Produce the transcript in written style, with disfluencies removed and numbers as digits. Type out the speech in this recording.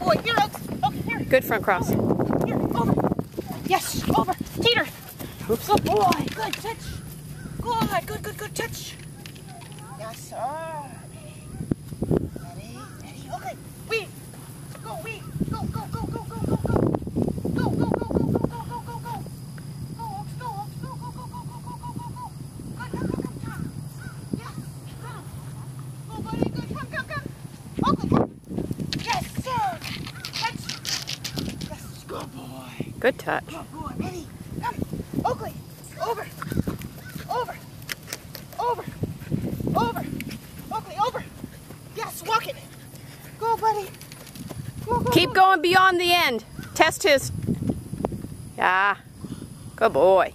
boy. Here, Oaks. Okay, here. Good front cross. Here, over. Yes, over. Teeter. Oops. Good boy. Good touch. Good touch. Yes, sir. Ready. Okay. Weave. Go, weave. Go. Go. Go, Oaks. Good boy. Good touch. Good boy. Ready? Come. Oakley. Over. Oakley, over. Yes, walk it. Go, buddy. Go. Keep going beyond the end. Test his. Yeah. Good boy.